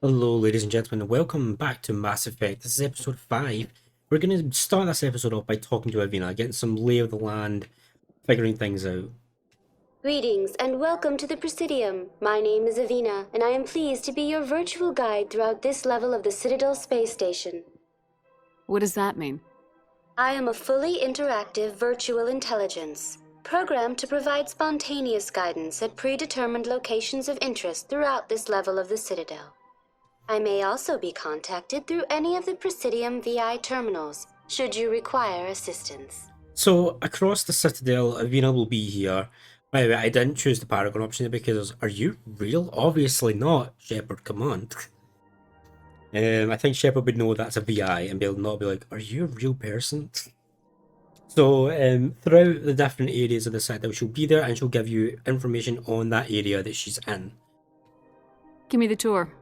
Hello, ladies and gentlemen, and welcome back to Mass Effect. This is episode 5. We're going to start this episode off by talking to Avina, getting some lay of the land, figuring things out. Greetings and welcome to the Presidium. My name is Avina, and I am pleased to be your virtual guide throughout this level of the Citadel space station. What does that mean? I am a fully interactive virtual intelligence, programmed to provide spontaneous guidance at predetermined locations of interest throughout this level of the Citadel. I may also be contacted through any of the Presidium VI terminals, should you require assistance. So, across the Citadel, Avina will be here. By the way, I didn't choose the Paragon option because, are you real? Obviously not, Shepard, come on. I think Shepard would know that's a VI and not be like, are you a real person? So, throughout the different areas of the Citadel, she'll be there and she'll give you information on that area that she's in. Give me the tour.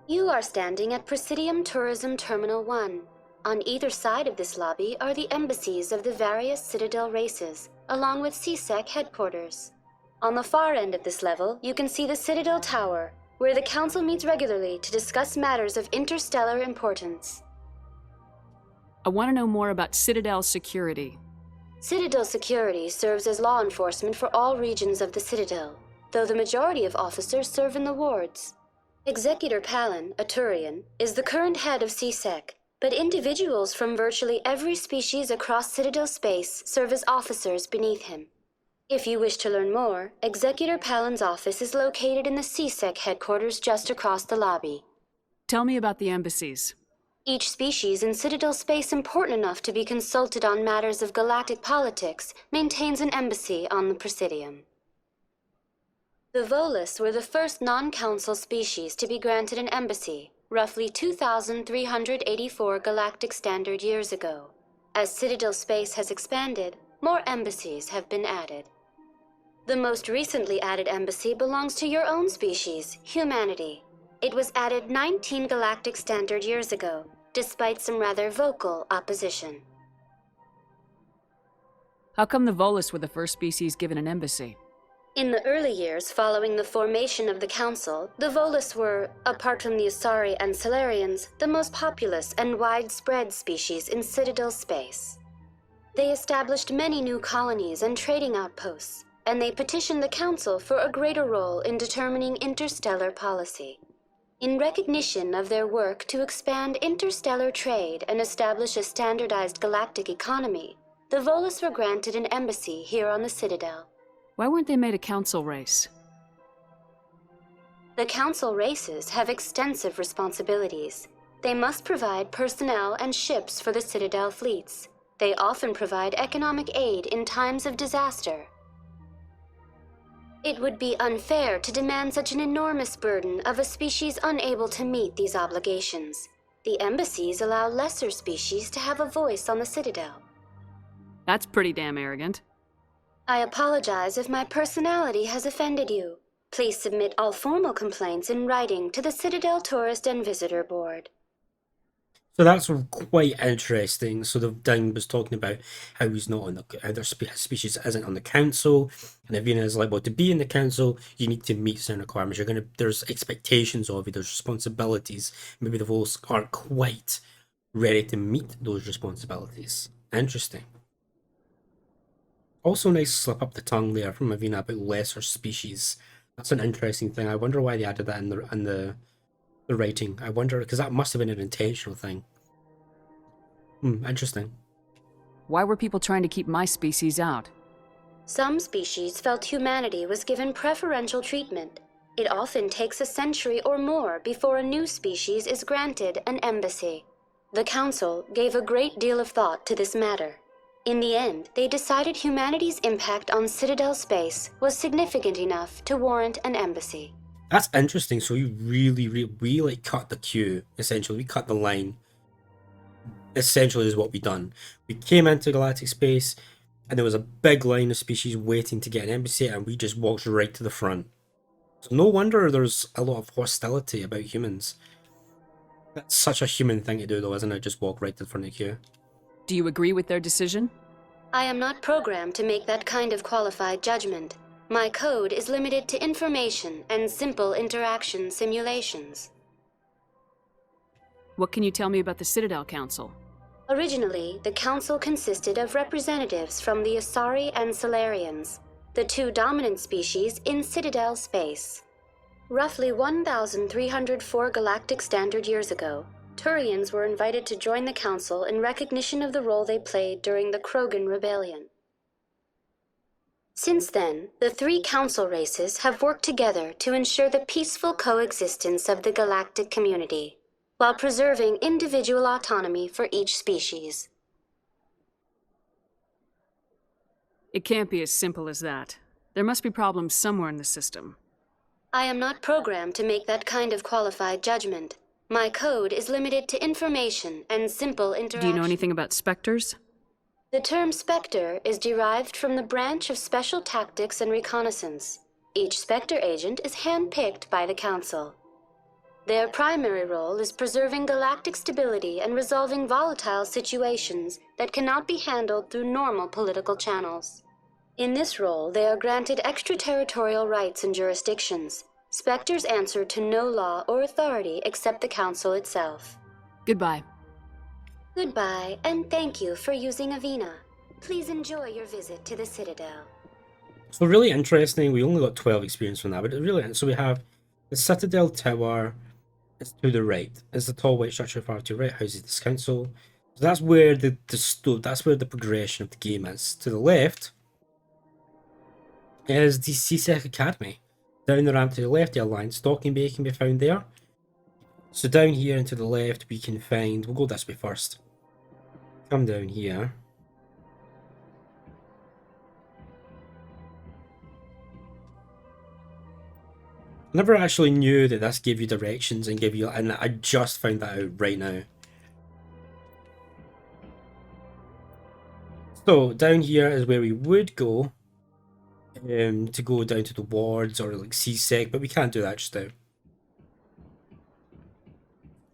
You are standing at Presidium Tourism Terminal 1. On either side of this lobby are the embassies of the various Citadel races, along with CSEC headquarters. On the far end of this level, you can see the Citadel Tower, where the Council meets regularly to discuss matters of interstellar importance. I want to know more about Citadel security. Citadel security serves as law enforcement for all regions of the Citadel, though the majority of officers serve in the wards. Executor Palin, a Turian, is the current head of CSEC, but individuals from virtually every species across Citadel space serve as officers beneath him. If you wish to learn more, Executor Palin's office is located in the CSEC headquarters just across the lobby. Tell me about the embassies. Each species in Citadel space important enough to be consulted on matters of galactic politics maintains an embassy on the Presidium. The Volus were the first non-council species to be granted an embassy, roughly 2,384 galactic standard years ago. As Citadel space has expanded, more embassies have been added. The most recently added embassy belongs to your own species, humanity. It was added 19 galactic standard years ago, despite some rather vocal opposition. How come the Volus were the first species given an embassy? In the early years following the formation of the Council, the Volus were, apart from the Asari and Solarians, the most populous and widespread species in Citadel space. They established many new colonies and trading outposts, and they petitioned the Council for a greater role in determining interstellar policy. In recognition of their work to expand interstellar trade and establish a standardized galactic economy, the Volus were granted an embassy here on the Citadel. Why weren't they made a council race? The Council races have extensive responsibilities. They must provide personnel and ships for the Citadel fleets. They often provide economic aid in times of disaster. It would be unfair to demand such an enormous burden of a species unable to meet these obligations. The embassies allow lesser species to have a voice on the Citadel. That's pretty damn arrogant. I apologize if my personality has offended you. Please submit all formal complaints in writing to the Citadel Tourist and Visitor Board. So that's quite interesting. So the Ding was talking about how he's not on how their species isn't on the council, and Avina is like, well, to be in the council, you need to meet certain requirements. There's expectations of you, there's responsibilities. Maybe the Volks aren't quite ready to meet those responsibilities. Interesting. Also, nice slip up the tongue there from Avina about lesser species. That's an interesting thing. I wonder why they added that in the writing. I wonder, because that must have been an intentional thing. Interesting. Why were people trying to keep my species out? Some species felt humanity was given preferential treatment. It often takes a century or more before a new species is granted an embassy. The Council gave a great deal of thought to this matter. In the end, they decided humanity's impact on Citadel space was significant enough to warrant an embassy. That's interesting. So we we like cut the queue, essentially. We cut the line. Essentially is what we done. We came into galactic space and there was a big line of species waiting to get an embassy and we just walked right to the front. So no wonder there's a lot of hostility about humans. That's such a human thing to do though, isn't it? Just walk right to the front of the queue. Do you agree with their decision? I am not programmed to make that kind of qualified judgment. My code is limited to information and simple interaction simulations. What can you tell me about the Citadel Council? Originally, the council consisted of representatives from the Asari and Solarians, the two dominant species in Citadel space. Roughly 1,304 galactic standard years ago, Turians were invited to join the council in recognition of the role they played during the Krogan Rebellion. Since then, the three council races have worked together to ensure the peaceful coexistence of the galactic community, while preserving individual autonomy for each species. It can't be as simple as that. There must be problems somewhere in the system. I am not programmed to make that kind of qualified judgment. My code is limited to information and simple interaction. Do you know anything about Spectres? The term Spectre is derived from the branch of Special Tactics and Reconnaissance. Each Spectre agent is handpicked by the Council. Their primary role is preserving galactic stability and resolving volatile situations that cannot be handled through normal political channels. In this role, they are granted extraterritorial rights and jurisdictions. Spectres answer to no law or authority except the Council itself. Goodbye. Goodbye, and thank you for using Avina. Please enjoy your visit to the Citadel. So really interesting. We only got 12 experience from that, but really, so we have the Citadel Tower is to the right. It's the tall white structure far to the right houses this council. So that's where that's where the progression of the game is. To the left is the CSEC Academy. Down the ramp to the left, the Alliance Docking Bay can be found there. So down here and to the left, we can find. We'll go this way first. Come down here. Never actually knew that this gave you directions and give you, and I just found that out right now. So down here is where we would go to go down to the wards or like CSEC, but we can't do that just now.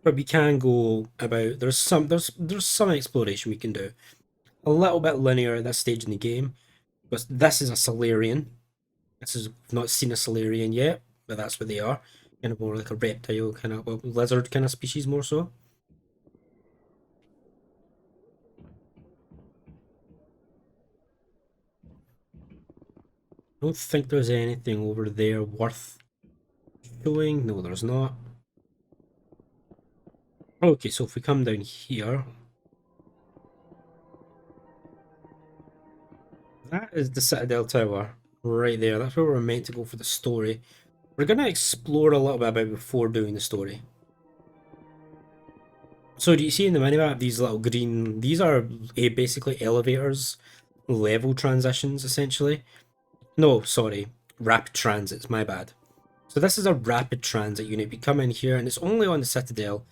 But we can go about. There's some exploration we can do. A little bit linear at this stage in the game, but this is a Solarian. We've not seen a Solarian yet, but that's what they are. Kind of more like a reptile, kind of lizard kind of species, more so. I don't think there's anything over there worth showing. No, there's not. Okay, so if we come down here, that is the Citadel Tower right there. That's where we're meant to go for the story. We're going to explore a little bit about before doing the story. So do you see in the minimap these little green, these are basically elevators, level transitions essentially. No, sorry, rapid transits, my bad. So this is a rapid transit unit. We come in here and it's only on the Citadel.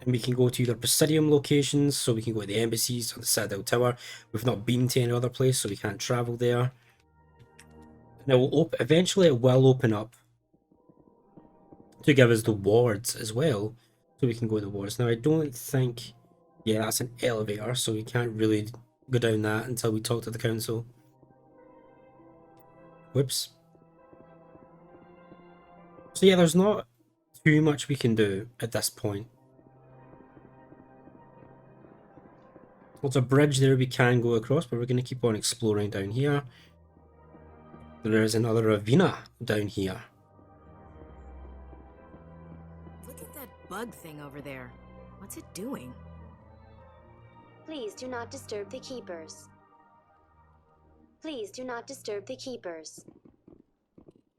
And we can go to either Presidium locations, so we can go to the embassies or the Citadel Tower. We've not been to any other place, so we can't travel there. And it will eventually it will open up to give us the wards as well, so we can go to the wards. Now I don't think, yeah, that's an elevator, so we can't really go down that until we talk to the council. Whoops. So yeah, there's not too much we can do at this point. There's a bridge there we can go across, but we're going to keep on exploring down here. There is another Avina down here. Look at that bug thing over there. What's it doing? Please do not disturb the Keepers. Please do not disturb the Keepers.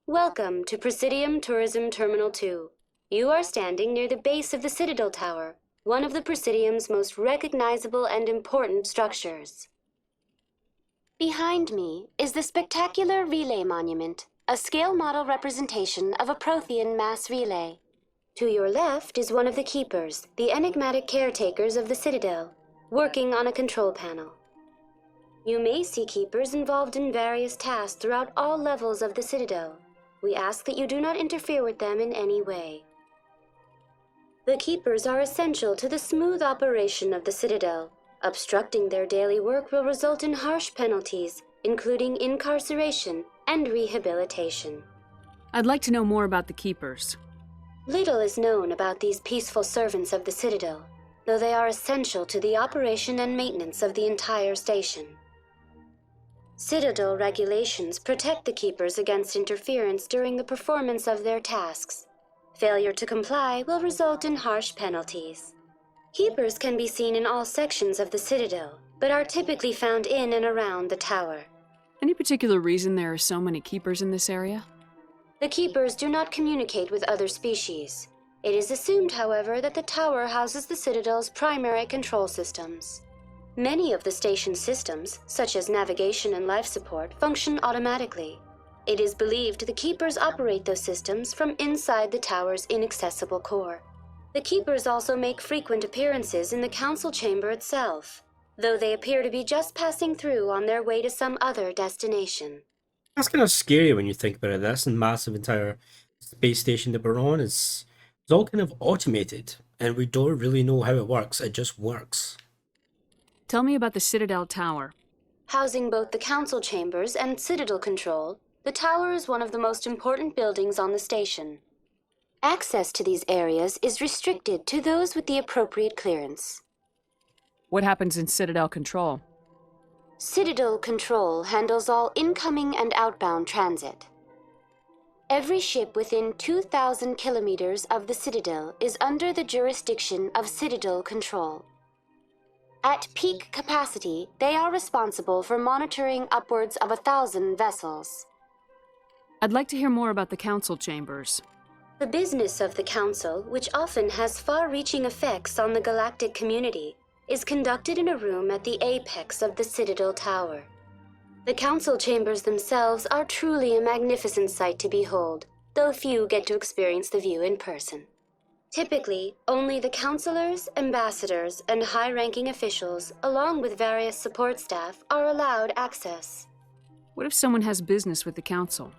Welcome to Presidium Tourism Terminal 2. You are standing near the base of the Citadel Tower, one of the Presidium's most recognizable and important structures. Behind me is the spectacular Relay Monument, a scale model representation of a Prothean mass relay. To your left is one of the Keepers, the enigmatic caretakers of the Citadel, working on a control panel. You may see Keepers involved in various tasks throughout all levels of the Citadel. We ask that you do not interfere with them in any way. The Keepers are essential to the smooth operation of the Citadel. Obstructing their daily work will result in harsh penalties, including incarceration and rehabilitation. I'd like to know more about the Keepers. Little is known about these peaceful servants of the Citadel, though they are essential to the operation and maintenance of the entire station. Citadel regulations protect the Keepers against interference during the performance of their tasks. Failure to comply will result in harsh penalties. Keepers can be seen in all sections of the Citadel, but are typically found in and around the tower. Any particular reason there are so many Keepers in this area? The Keepers do not communicate with other species. It is assumed, however, that the tower houses the Citadel's primary control systems. Many of the station's systems, such as navigation and life support, function automatically. It is believed the Keepers operate those systems from inside the tower's inaccessible core. The Keepers also make frequent appearances in the council chamber itself, though they appear to be just passing through on their way to some other destination. That's kind of scary when you think about it. This massive entire space station that we're on is it's all kind of automated, and we don't really know how it works. It just works. Tell me about the Citadel Tower. Housing both the council chambers and Citadel control, the tower is one of the most important buildings on the station. Access to these areas is restricted to those with the appropriate clearance. What happens in Citadel Control? Citadel Control handles all incoming and outbound transit. Every ship within 2,000 kilometers of the Citadel is under the jurisdiction of Citadel Control. At peak capacity, they are responsible for monitoring upwards of 1,000 vessels. I'd like to hear more about the council chambers. The business of the Council, which often has far-reaching effects on the galactic community, is conducted in a room at the apex of the Citadel Tower. The council chambers themselves are truly a magnificent sight to behold, though few get to experience the view in person. Typically, only the councilors, ambassadors, and high-ranking officials, along with various support staff, are allowed access. What if someone has business with the council?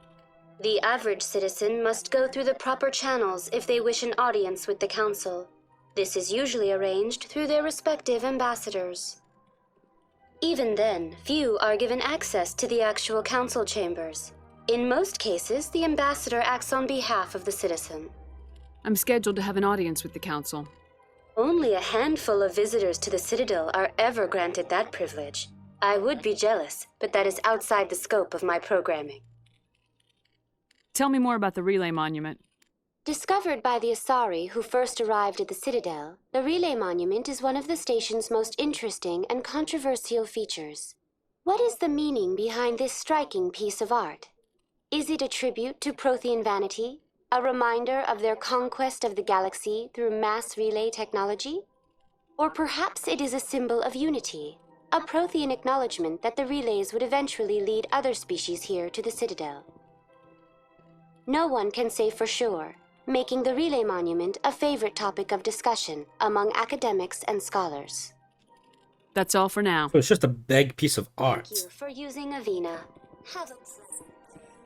The average citizen must go through the proper channels if they wish an audience with the council. This is usually arranged through their respective ambassadors. Even then, few are given access to the actual council chambers. In most cases, the ambassador acts on behalf of the citizen. I'm scheduled to have an audience with the council. Only a handful of visitors to the Citadel are ever granted that privilege. I would be jealous, but that is outside the scope of my programming. Tell me more about the Relay Monument. Discovered by the Asari who first arrived at the Citadel, the Relay Monument is one of the station's most interesting and controversial features. What is the meaning behind this striking piece of art? Is it a tribute to Prothean vanity, a reminder of their conquest of the galaxy through mass relay technology? Or perhaps it is a symbol of unity, a Prothean acknowledgement that the relays would eventually lead other species here to the Citadel. No one can say for sure, making the Relay Monument a favorite topic of discussion among academics and scholars. That's all for now. So it's just a big piece of art. Thank you for using Avina. Have a pleasant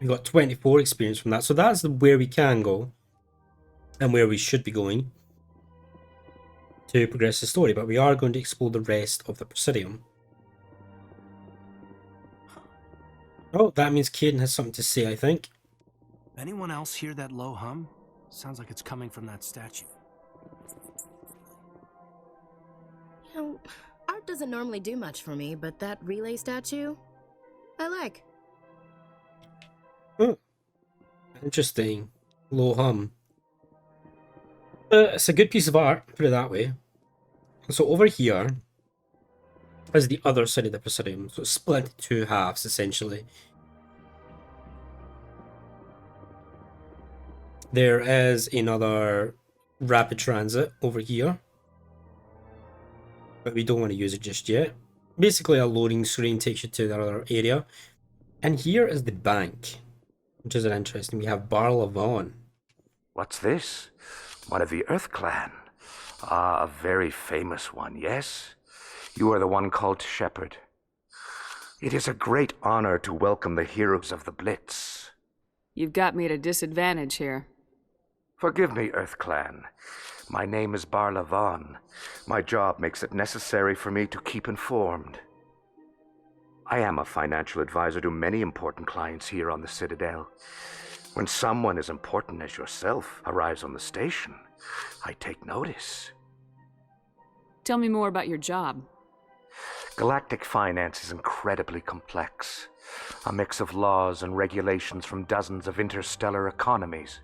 We got 24 experience from that, so that's where we can go and where we should be going to progress the story. But we are going to explore the rest of the Presidium. Oh, that means Caden has something to say, I think. Anyone else hear that low hum? Sounds like it's coming from that statue. You know, art doesn't normally do much for me, but that relay statue, I like. Oh, interesting. Low hum. It's a good piece of art, put it that way. So over here is the other side of the Presidium. So it's split into two halves, essentially. There is another rapid transit over here, but we don't want to use it just yet. Basically, a loading screen takes you to the other area. And here is the bank, which is interesting. We have Bar Lavon. What's this? One of the Earth Clan. Ah, a very famous one, yes? You are the one called Shepherd. It is a great honor to welcome the heroes of the Blitz. You've got me at a disadvantage here. Forgive me, Earth Clan. My name is Bar Lavon. My job makes it necessary for me to keep informed. I am a financial advisor to many important clients here on the Citadel. When someone as important as yourself arrives on the station, I take notice. Tell me more about your job. Galactic finance is incredibly complex. A mix of laws and regulations from dozens of interstellar economies.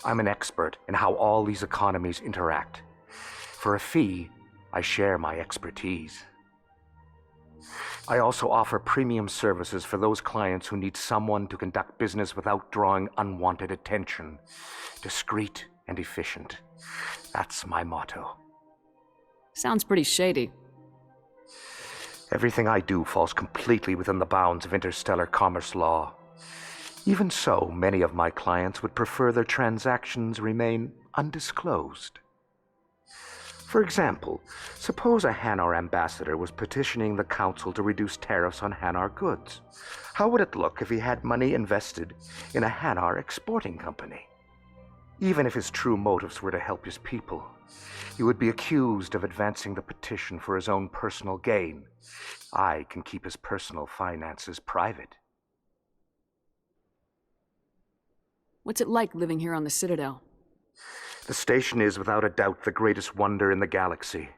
I'm an expert in how all these economies interact. For a fee, I share my expertise. I also offer premium services for those clients who need someone to conduct business without drawing unwanted attention. Discreet and efficient. That's my motto. Sounds pretty shady. Everything I do falls completely within the bounds of interstellar commerce law. Even so, many of my clients would prefer their transactions remain undisclosed. For example, suppose a Hanar ambassador was petitioning the council to reduce tariffs on Hanar goods. How would it look if he had money invested in a Hanar exporting company? Even if his true motives were to help his people, he would be accused of advancing the petition for his own personal gain. I can keep his personal finances private. What's it like living here on the Citadel? The station is without a doubt the greatest wonder in the galaxy.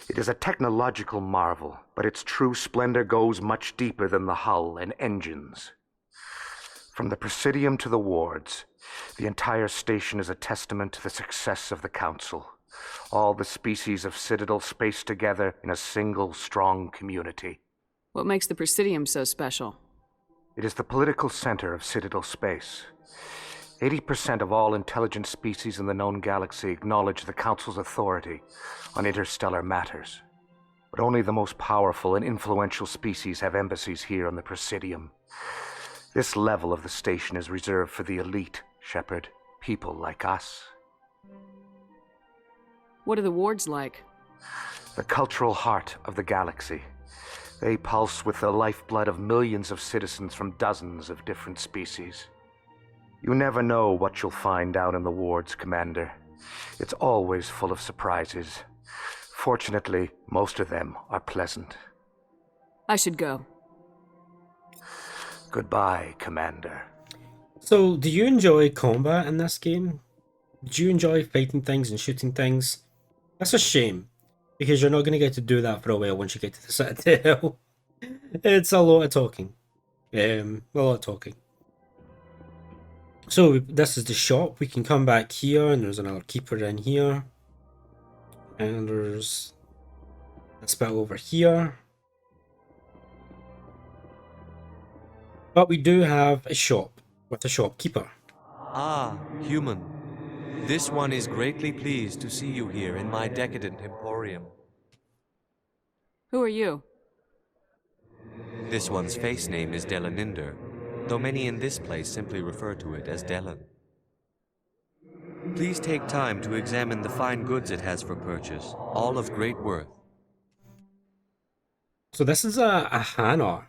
It is a technological marvel, but its true splendor goes much deeper than the hull and engines. From the Presidium to the wards, the entire station is a testament to the success of the Council. All the species of Citadel spaced together in a single strong community. What makes the Presidium so special? It is the political center of Citadel space. 80% of all intelligent species in the known galaxy acknowledge the Council's authority on interstellar matters. But only the most powerful and influential species have embassies here on the Presidium. This level of the station is reserved for the elite, Shepard, people like us. What are the wards like? The cultural heart of the galaxy. They pulse with the lifeblood of millions of citizens from dozens of different species. You never know what you'll find down in the wards, Commander. It's always full of surprises. Fortunately, most of them are pleasant. I should go. Goodbye, Commander. So, do you enjoy combat in this game? Do you enjoy fighting things and shooting things? That's a shame, because you're not going to get to do that for a while once you get to the Citadel. It's a lot of talking. A lot of talking. So this is the shop. We can come back here, and there's another keeper in here. And there's a spell over here. But we do have a shop with a shopkeeper. Ah, human. This one is greatly pleased to see you here in my decadent emporium. Who are you? This one's face name is Delaninder, though many in this place simply refer to it as Delan. Please take time to examine the fine goods it has for purchase, all of great worth. So this is a Hanar.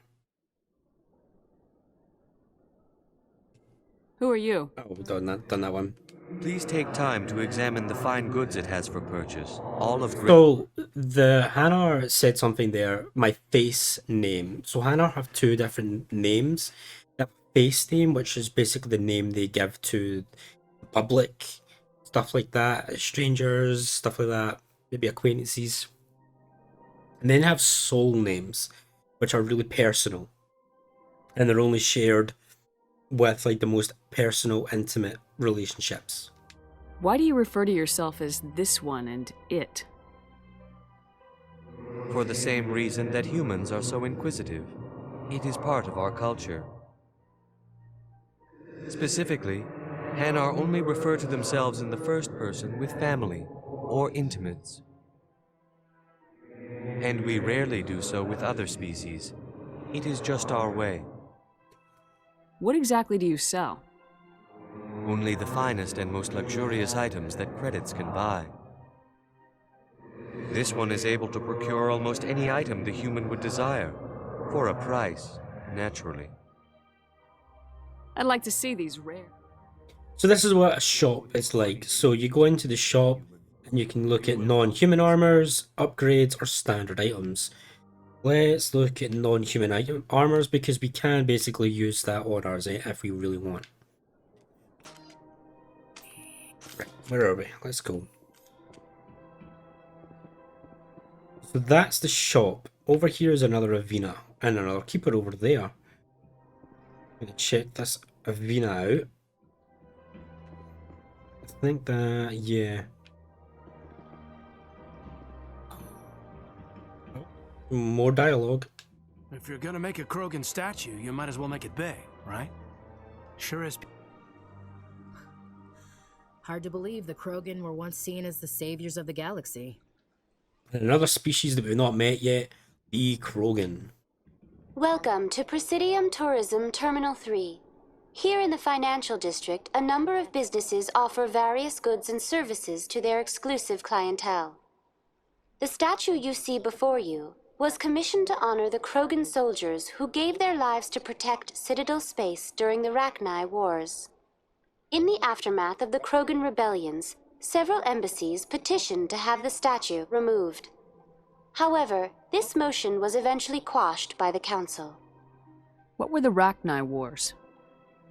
Who are you? Oh, we've done that one. Please take time to examine the fine goods it has for purchase, all of great... So the Hanar said something there, my face name. So Hanar have two different names. The face name, which is basically the name they give to the public, stuff like that, strangers, stuff like that, maybe acquaintances. And then have soul names, which are really personal. And they're only shared with like the most personal, intimate relationships. Why do you refer to yourself as this one and it? For the same reason that humans are so inquisitive. It is part of our culture. Specifically, Hanar only refer to themselves in the first person with family or intimates. And we rarely do so with other species. It is just our way. What exactly do you sell? Only the finest and most luxurious items that credits can buy. This one is able to procure almost any item the human would desire, for a price, naturally. I'd like to see these rare. So this is what a shop is like. So you go into the shop and you can look at non-human armors, upgrades, or standard items. Let's look at non-human item armors because we can basically use that on ours if we really want. Right, where are we? Let's go. So that's the shop. Over here is another Avina and another keeper over there. I'm gonna check this Avina out. I think that, yeah. More dialogue. If you're gonna make a Krogan statue, you might as well make it big, right? Sure is. Hard to believe the Krogan were once seen as the saviors of the galaxy. And another species that we've not met yet, the Krogan. Welcome to Presidium Tourism Terminal 3. Here in the financial district, a number of businesses offer various goods and services to their exclusive clientele. The statue you see before you was commissioned to honor the Krogan soldiers who gave their lives to protect Citadel space during the Rachni Wars. In the aftermath of the Krogan Rebellions, several embassies petitioned to have the statue removed. However, this motion was eventually quashed by the Council. What were the Rachni Wars?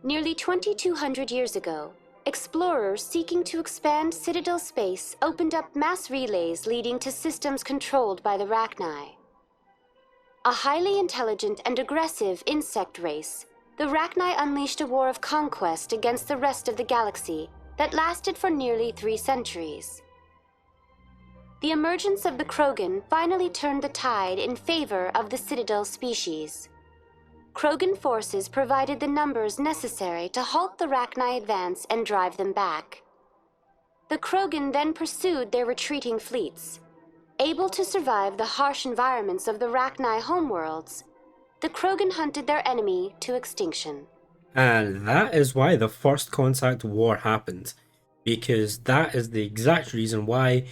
Nearly 2,200 years ago, explorers seeking to expand Citadel space opened up mass relays leading to systems controlled by the Rachni. A highly intelligent and aggressive insect race, the Rachni unleashed a war of conquest against the rest of the galaxy that lasted for nearly 3 centuries. The emergence of the Krogan finally turned the tide in favor of the Citadel species. Krogan forces provided the numbers necessary to halt the Rachni advance and drive them back. The Krogan then pursued their retreating fleets. Able to survive the harsh environments of the Rachni homeworlds, the Krogan hunted their enemy to extinction. And that is why the First Contact War happened. Because that is the exact reason why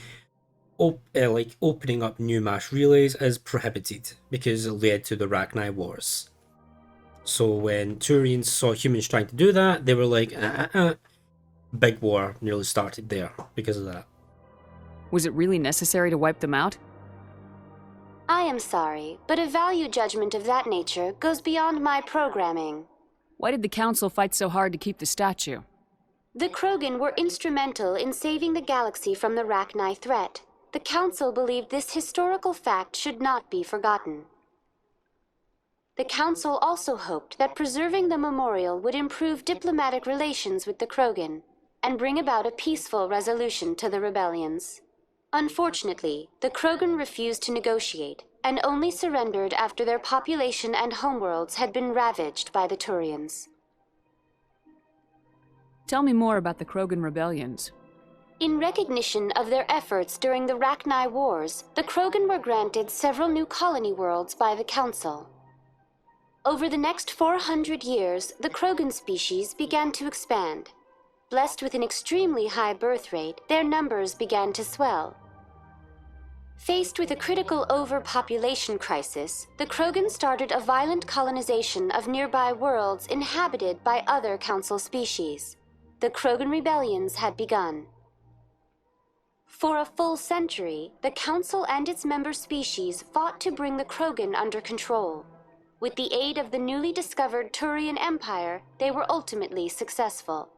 opening up new mass relays is prohibited. Because it led to the Rachni Wars. So when Turians saw humans trying to do that, they were like, Big war nearly started there because of that. Was it really necessary to wipe them out? I am sorry, but a value judgment of that nature goes beyond my programming. Why did the Council fight so hard to keep the statue? The Krogan were instrumental in saving the galaxy from the Rachni threat. The Council believed this historical fact should not be forgotten. The Council also hoped that preserving the memorial would improve diplomatic relations with the Krogan and bring about a peaceful resolution to the rebellions. Unfortunately, the Krogan refused to negotiate and only surrendered after their population and homeworlds had been ravaged by the Turians. Tell me more about the Krogan Rebellions. In recognition of their efforts during the Rachni Wars, the Krogan were granted several new colony worlds by the Council. Over the next 400 years, the Krogan species began to expand. Blessed with an extremely high birth rate, their numbers began to swell. Faced with a critical overpopulation crisis, the Krogan started a violent colonization of nearby worlds inhabited by other Council species. The Krogan Rebellions had begun. For a full century, the Council and its member species fought to bring the Krogan under control. With the aid of the newly discovered Turian Empire, they were ultimately successful.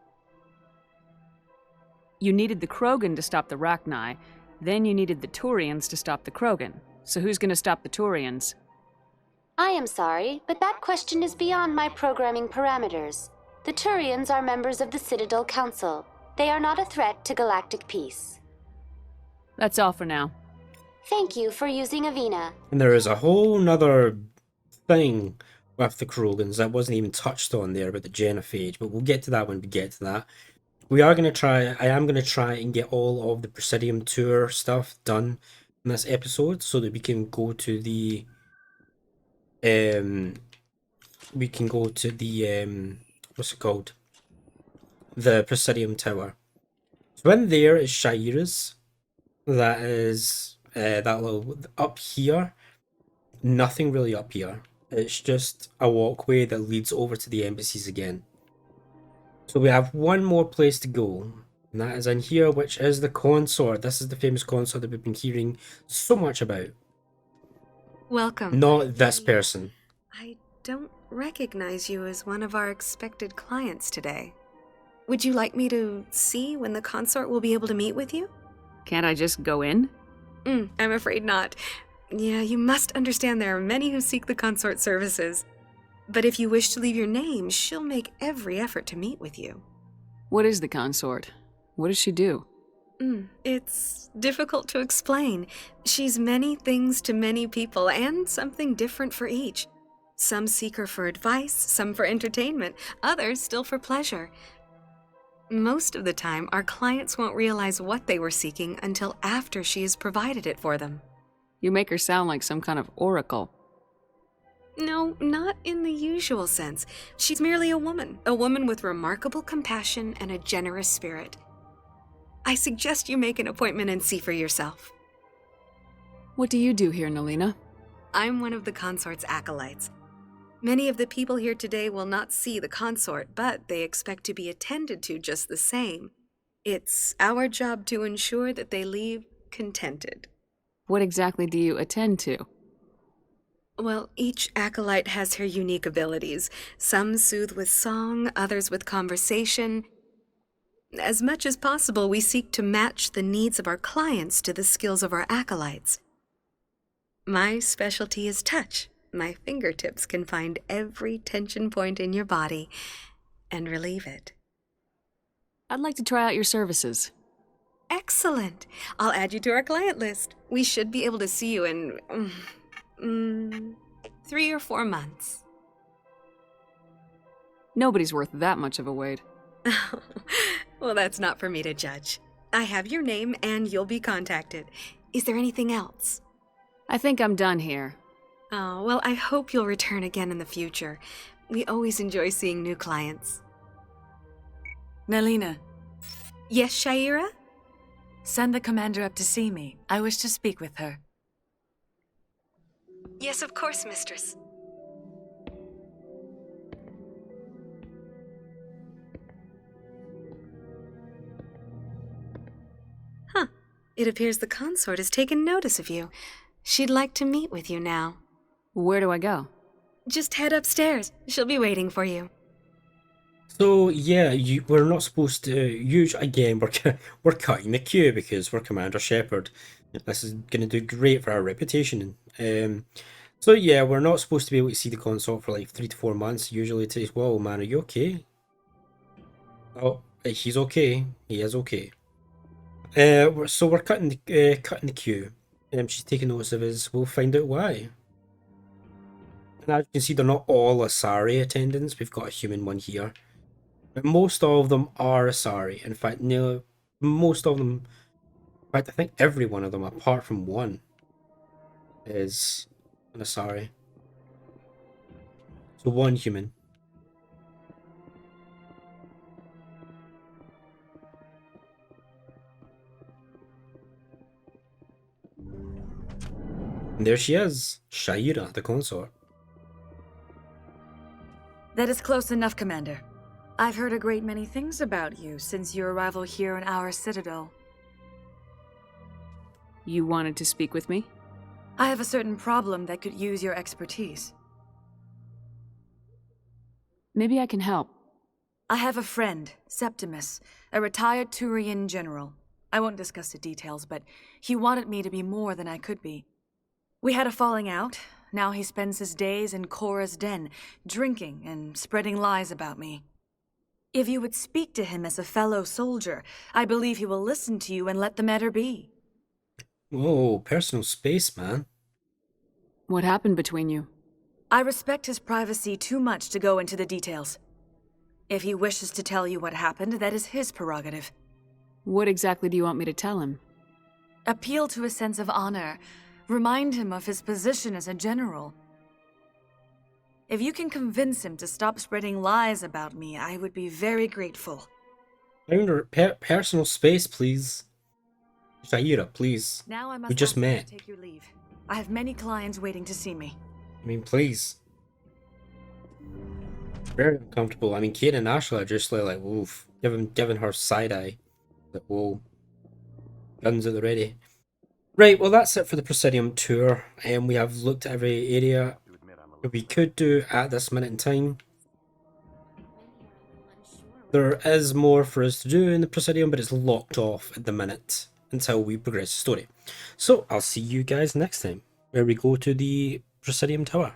You needed the Krogan to stop the Rachni, then you needed the Turians to stop the Krogan. So who's gonna stop the Turians? I am sorry, but that question is beyond my programming parameters. The Turians are members of the Citadel Council. They are not a threat to galactic peace. That's all for now. Thank you for using Avina. And there is a whole nother thing with the Krogans that wasn't even touched on there about the genophage, but we'll get to that when we get to that. I am going to try and get all of the Presidium tour stuff done in this episode so that we can go to the what's it called? The Presidium Tower. So in there is Shaira's. That is that little up here. Nothing really up here. It's just a walkway that leads over to the embassies again. So we have one more place to go, and that is in here, which is the Consort. This is the famous Consort that we've been hearing so much about. Welcome. Not this person. I don't recognize you as one of our expected clients today. Would you like me to see when the consort will be able to meet with you? Can't I just go in? I'm afraid not. Yeah, you must understand there are many who seek the consort services. But if you wish to leave your name, she'll make every effort to meet with you. What is the consort? What does she do? It's difficult to explain. She's many things to many people, and something different for each. Some seek her for advice, some for entertainment, others still for pleasure. Most of the time, our clients won't realize what they were seeking until after she has provided it for them. You make her sound like some kind of oracle. No, not in the usual sense. She's merely a woman with remarkable compassion and a generous spirit. I suggest you make an appointment and see for yourself. What do you do here, Nalina? I'm one of the consort's acolytes. Many of the people here today will not see the consort, but they expect to be attended to just the same. It's our job to ensure that they leave contented. What exactly do you attend to? Well, each acolyte has her unique abilities. Some soothe with song, others with conversation. As much as possible, we seek to match the needs of our clients to the skills of our acolytes. My specialty is touch. My fingertips can find every tension point in your body and relieve it. I'd like to try out your services. Excellent. I'll add you to our client list. We should be able to see you in 3 or 4 months. Nobody's worth that much of a wait. Well, that's not for me to judge. I have your name and you'll be contacted. Is there anything else? I think I'm done here. Oh, well, I hope you'll return again in the future. We always enjoy seeing new clients. Nalina, Yes, Shaira? send the commander up to see me. I wish to speak with her. Yes, of course, mistress. Huh. It appears the consort has taken notice of you. She'd like to meet with you now. Where do I go? Just head upstairs. She'll be waiting for you. So yeah, we're not supposed to use again. We're cutting the queue because we're Commander Shepard. This is gonna do great for our reputation. So yeah, we're not supposed to be able to see the consort for like 3 to 4 months. Usually it takes. Whoa, man, are you okay? Oh, he's okay. He is okay. So we're cutting the queue. She's taking notice of us. We'll find out why. And as you can see, they're not all Asari attendants. We've got a human one here. But most of them are Asari. In fact, no, most of them, in fact, I think every one of them, apart from one, is an Asari. So one human. And there she is, Shaira, the consort. That is close enough, Commander. I've heard a great many things about you since your arrival here in our Citadel. You wanted to speak with me? I have a certain problem that could use your expertise. Maybe I can help. I have a friend, Septimus, a retired Turian general. I won't discuss the details, but he wanted me to be more than I could be. We had a falling out. Now he spends his days in Korra's den, drinking and spreading lies about me. If you would speak to him as a fellow soldier, I believe he will listen to you and let the matter be. Whoa, personal space, man. What happened between you? I respect his privacy too much to go into the details. If he wishes to tell you what happened, that is his prerogative. What exactly do you want me to tell him? Appeal to his sense of honor. Remind him of his position as a general. If you can convince him to stop spreading lies about me, I would be very grateful. Personal space, please. Shaira, please. Now I must We just ask you to met. take your leave. I have many clients waiting to see me. I mean, please. Very uncomfortable. I mean, Kate and Ashley are just like woof, giving her side eye. Like, whoa. Guns at the ready. Right, well that's it for the Presidium tour, and we have looked at every area we could do at this minute in time. There is more for us to do in the Presidium, but it's locked off at the minute until we progress the story. So I'll see you guys next time, where we go to the Presidium Tower.